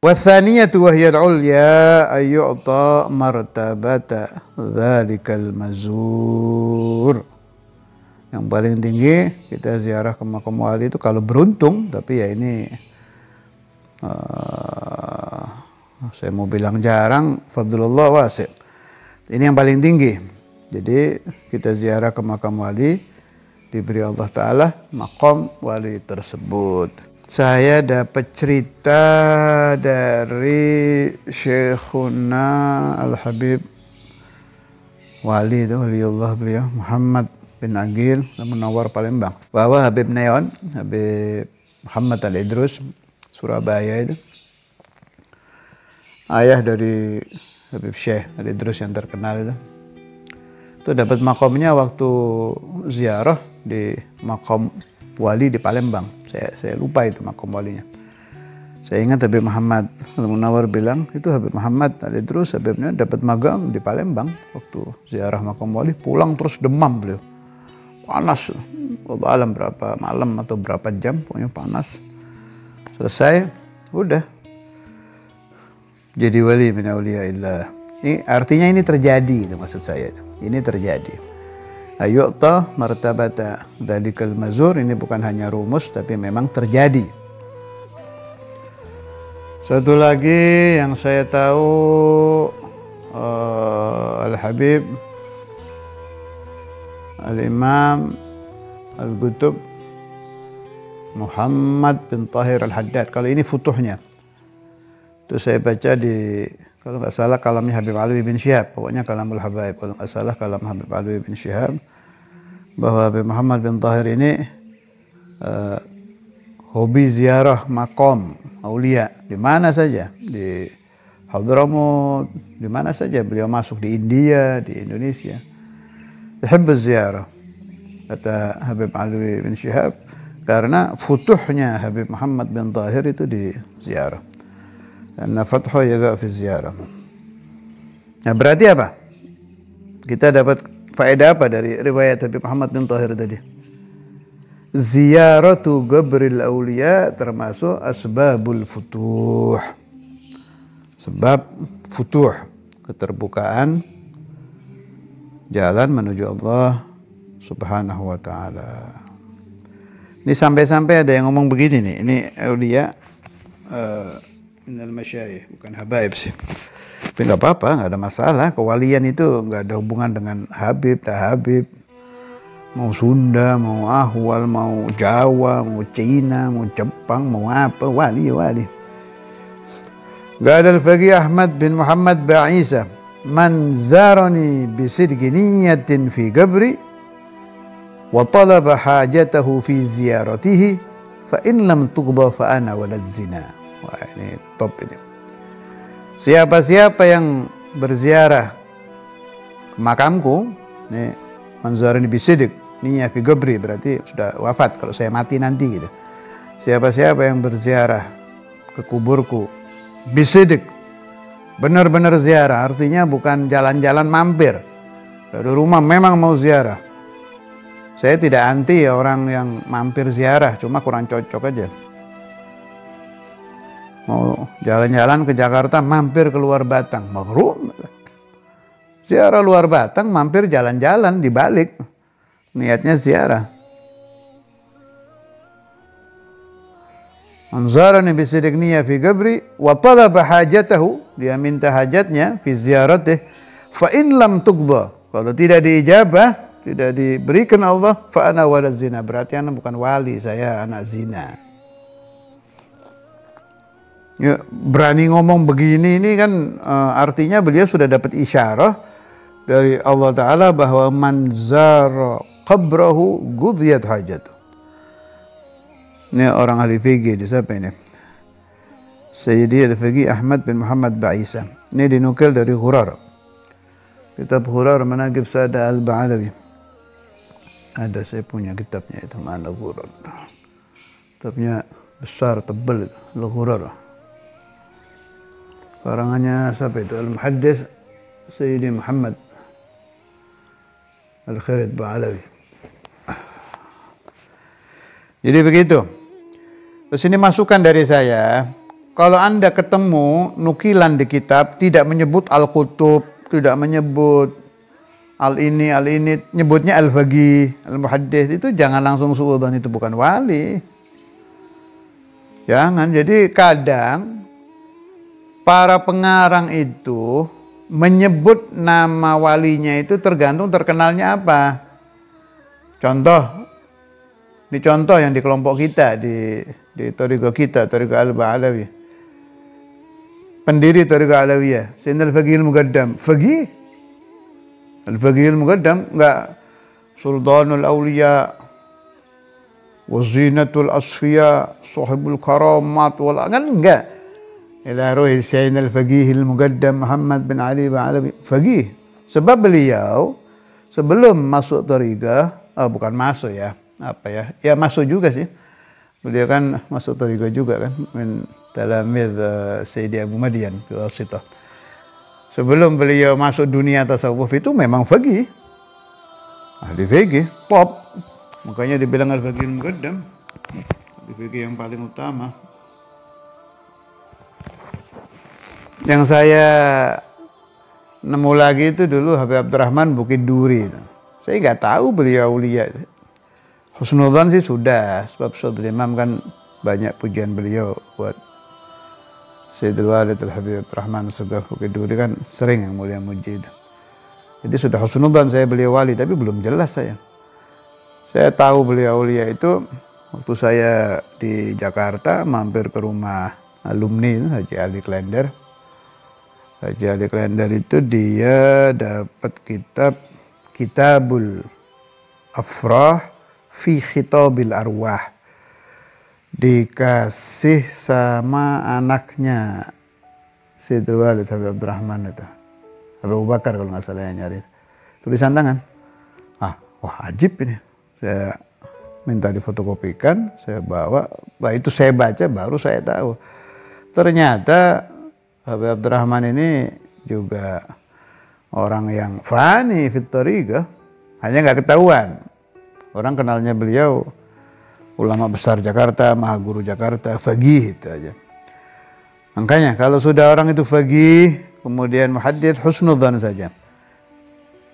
Wathaniyatu wahyal ulya ayyu'ta martabata dzalikal mazur. Yang paling tinggi kita ziarah ke makam wali itu kalau beruntung, tapi ya ini saya mau bilang jarang, fadlullah wasi'. Ini yang paling tinggi. Jadi kita ziarah ke makam wali, diberi Allah Ta'ala makam wali tersebut. Saya dapat cerita dari Syekhuna Al-Habib wali itu, waliullah beliau, Muhammad bin Agil Munawwar Palembang, bahwa Habib Neon, Habib Muhammad Al-Idrus Surabaya itu ayah dari Habib Syekh Al-Idrus yang terkenal itu dapat makamnya waktu ziarah di makam wali di Palembang. Saya lupa itu makam walinya. Saya ingat Habib Muhammad Al-Munawwar bilang itu Habib Muhammad Al-Idrus Habibnya dapat magam di Palembang waktu ziarah makam wali, pulang terus demam beliau. Panas. Wallahu alam berapa malam atau berapa jam, pokoknya panas. Selesai, udah jadi wali min auliyaillah. Ini artinya ini terjadi, itu maksud saya itu. Ini terjadi. Ayyu'ta martabata dzalikal mazur, ini bukan hanya rumus tapi memang terjadi. Satu lagi yang saya tahu, Al-Habib Al-Imam Al-Qutub Muhammad bin Tahir Al-Haddad. Kalau ini futuhnya itu saya baca di, kalau nggak salah kalamnya Habib Alwi bin Syihab, pokoknya kalamul habaib, kalau nggak salah kalam Habib Alwi bin Syihab, bahwa Habib Muhammad bin Tahir ini hobi ziarah makom aulia di mana saja, di Hadramut, di mana saja beliau masuk, di India, di Indonesia. Yuhibbu ziarah, kata Habib Alwi bin Syihab, karena futuhnya Habib Muhammad bin Tahir itu di ziarah. Karena fathu yaga fi ziarah. Nah, berarti apa? Kita dapat faedah apa dari riwayat Habib Muhammad bin Tahir tadi? Ziyaratu qabril auliya termasuk asbabul futuh. Sebab futuh, keterbukaan jalan menuju Allah Subhanahu wa taala. Ini sampai-sampai ada yang ngomong begini nih, ini auliya minal masyayikh, bukan habaib sih. Tapi nggak apa-apa, nggak ada masalah. Kewalian itu nggak ada hubungan dengan Habib, dah Habib. Mau Sunda, mau Ahwal, mau Jawa, mau Cina, mau Jepang, mau apa, wali. Qala al-Faqih Ahmad bin Muhammad Ba'isa, man zarani bisidqi niyatin fi qabri wa talaba hajatahu fi ziyaratihi fa in lam tuqda fa ana walad zina. Wah, ini top ini. Siapa-siapa yang berziarah ke makamku, ini manzarani bisidik, niyya fi qabri, berarti sudah wafat kalau saya mati nanti gitu. Siapa-siapa yang berziarah ke kuburku bisidik, benar-benar ziarah, artinya bukan jalan-jalan mampir. Dari rumah memang mau ziarah. Saya tidak anti orang yang mampir ziarah, cuma kurang cocok aja. Mau jalan-jalan ke Jakarta, mampir ke luar Batang, makruh. Ziarah luar Batang, mampir jalan-jalan dibalik, niatnya ziarah. Anzarani bisidik niyya fi qabri wa talaba hajatahu, dia minta hajatnya fi ziyaratih, fa in lam tuqba, kalau tidak diijabah, tidak diberikan Allah, fa ana walad zina, berarti anak bukan wali, saya anak zina. Ya, berani ngomong begini ini kan artinya beliau sudah dapat isyarah dari Allah Ta'ala bahwa man zara qabrahu qudiyat hajatuh. Ini orang ahli fikih, siapa ini? Sayyidi al-Faqih Ahmad bin Muhammad Ba'isa. Ini dinukil dari Ghurar. Kitab Ghurar Manaqib Sada al-Ba'alawi. Ada, saya punya kitabnya itu, mana Ghurar. Kitabnya besar, tebal itu, Al-Ghurar. Karangannya siapa itu? Al-Muhaddits Sayyidi Muhammad Al-Kharid Ba'alawi. Jadi begitu. Terus ini masukan dari saya, kalau Anda ketemu nukilan di kitab tidak menyebut al-kutub, tidak menyebut al ini, nyebutnya al-faqih, al-muhaddits, itu jangan langsung suudzon, itu bukan wali. Jangan. Jadi kadang para pengarang itu menyebut nama walinya itu tergantung terkenalnya apa. Contoh, ini contoh yang di kelompok kita, di Thariqah kita, Thariqah Al-Ba'alawi. Pendiri Thariqah Alawiyah, Sayyidina Al-Faqih Al-Muqaddam. Faqih? Al-Faqih Al-Muqaddam, enggak Sultanul Awliya, Wazinatul Asfiya, Sahibul Karamat, enggak. Ila ruhi Sayyidina Al-Faqih Al-Muqaddam Muhammad bin Ali Ba'alawi. Faqih. Sebab beliau sebelum masuk Thariqah, bukan masuk ya, ya masuk juga sih. Beliau kan masuk Thariqah juga kan, talamid Sayyidi Abu Madian ke Wasitah. Sebelum beliau masuk dunia tasawuf itu memang faqih. Ahli faqih, top. Makanya dibilang al-faqih al-muqaddam. Ahli faqih yang paling utama. Yang saya nemu lagi itu dulu Habib Abdurrahman Bukit Duri. Saya nggak tahu beliau aulia. Husnudzan sih sudah, sebab Saudara Imam kan banyak pujian beliau buat Sayyidul Walid Al-Habib Abdurrahman Segaf Bukit Duri kan sering yang mulia muji itu. Jadi sudah husnudzan saya beliau wali, tapi belum jelas saya. Saya tahu beliau aulia itu waktu saya di Jakarta mampir ke rumah alumni Haji Ali Klender. Haji Ali Klender itu dia dapat Kitabul Afrah fi Khitabil Arwah, dikasih sama anaknya Sayyidul Walid Habib Abdurrahman itu, Habib Abu Bakar kalau nggak salah yang nyari, tulisan tangan. Wah ajib ini, saya minta difotokopikan, saya bawa, itu saya baca baru saya tahu ternyata Habib Abdurrahman ini juga orang yang fani fit thariqah, hanya nggak ketahuan. Orang kenalnya beliau ulama besar Jakarta, maha guru Jakarta, faqih itu aja. Makanya kalau sudah orang itu faqih, kemudian muhaddits, husnudzan saja.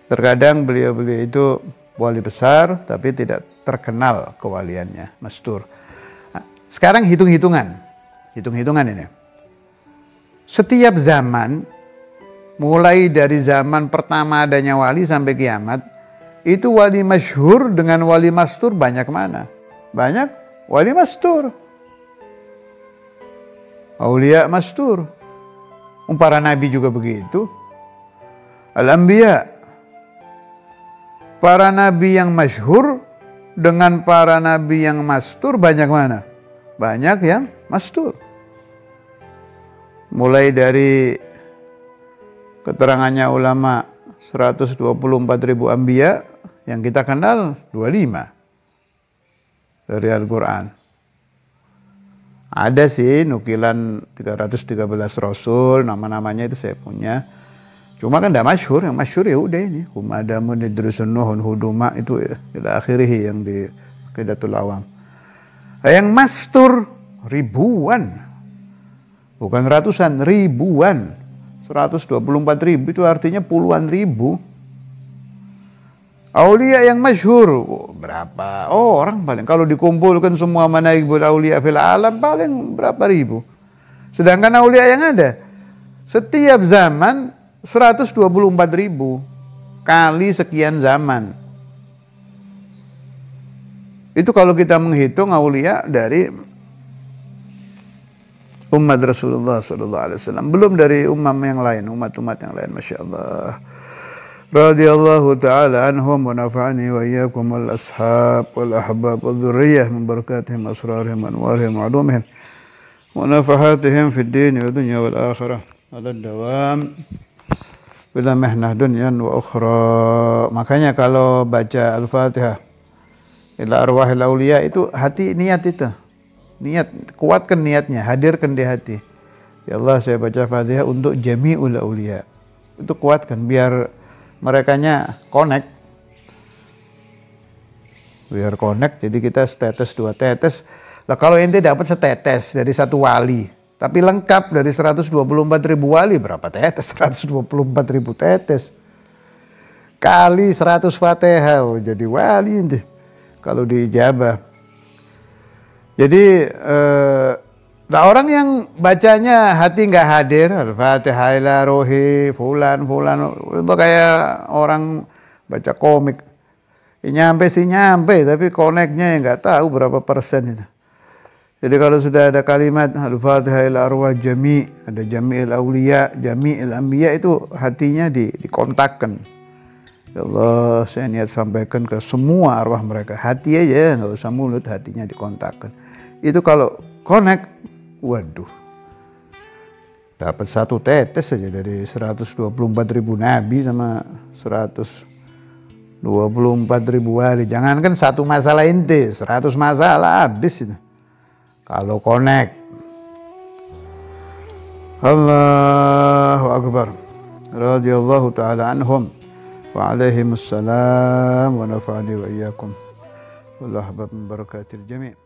Terkadang beliau itu wali besar tapi tidak terkenal kewaliannya, mastur. Sekarang hitung-hitungan ini. Setiap zaman, mulai dari zaman pertama adanya wali sampai kiamat, itu wali masyhur dengan wali mastur banyak mana? Banyak wali mastur. Aulia mastur. Para nabi juga begitu. Al-Anbiya. Para nabi yang masyhur dengan para nabi yang mastur banyak mana? Banyak yang mastur. Mulai dari keterangannya ulama 124.000 anbiya, yang kita kenal 25 dari Al-Quran. Ada sih nukilan 313 Rasul, nama-namanya itu saya punya. Cuma kan tidak masyhur, yang masyhur ya udah ini. Humadamun Idrisun Nuhun Huduma itu ila akhirih yang di Aqidatul Awam. Yang mastur ribuan. Bukan ratusan, ribuan. 124.000 itu artinya puluhan ribu. Aulia yang masyhur berapa? Orang paling kalau dikumpulkan semua manaibul aulia fil alam paling berapa ribu. Sedangkan aulia yang ada setiap zaman 124.000 kali sekian zaman. Itu kalau kita menghitung aulia dari umat Rasulullah SAW, belum dari umat-umat yang lain, masya Allah. Radiyallahu ta'ala anhum wa nafa'ani wa iyyakum wal ashab wal ahbab wal dhurriyyah min barakatihim asrarihim anwarihim wa ulumihim wa nafahatihim fid din wa dunya wal akhirah ala dawam bila mihnah dunyan wa ukhra. Makanya kalau baca Al-Fatihah ila arwahil auliya itu hati niat itu. Niat, kuatkan niatnya, hadirkan di hati. Ya Allah, saya baca Fatihah untuk jami'ul auliya. Itu kuatkan biar merekanya connect. Biar connect, jadi kita setetes 2 tetes. Lah kalau ente dapat setetes dari satu wali, Tapi lengkap dari 124 ribu wali, berapa tetes? 124 ribu tetes. Kali 100 fatihah, jadi wali ini. Kalau diijabah. Jadi, nah orang yang bacanya hati nggak hadir, Al-Fatihah ila rohi, fulan, itu kayak orang baca komik. Nyampe sih nyampe, tapi koneknya nggak tahu berapa persen itu. Jadi kalau sudah ada kalimat Al-Fatihah ila arwah jami', ada jami'il awliya, jami'il anbiya, itu hatinya dikontakkan. Ya Allah, saya niat sampaikan ke semua arwah mereka. Hati aja, nggak usah mulut, hatinya dikontakkan. Itu kalau connect, waduh, dapat 1 tetes saja dari 124 ribu nabi sama 124 ribu wali. Jangankan 1 masalah inti, 100 masalah habis itu. Kalau connect. Allahu Akbar. Radhiyallahu ta'ala anhum. وعليهم السلام ونفعني وإياكم والله أحباب من بركات الجميع.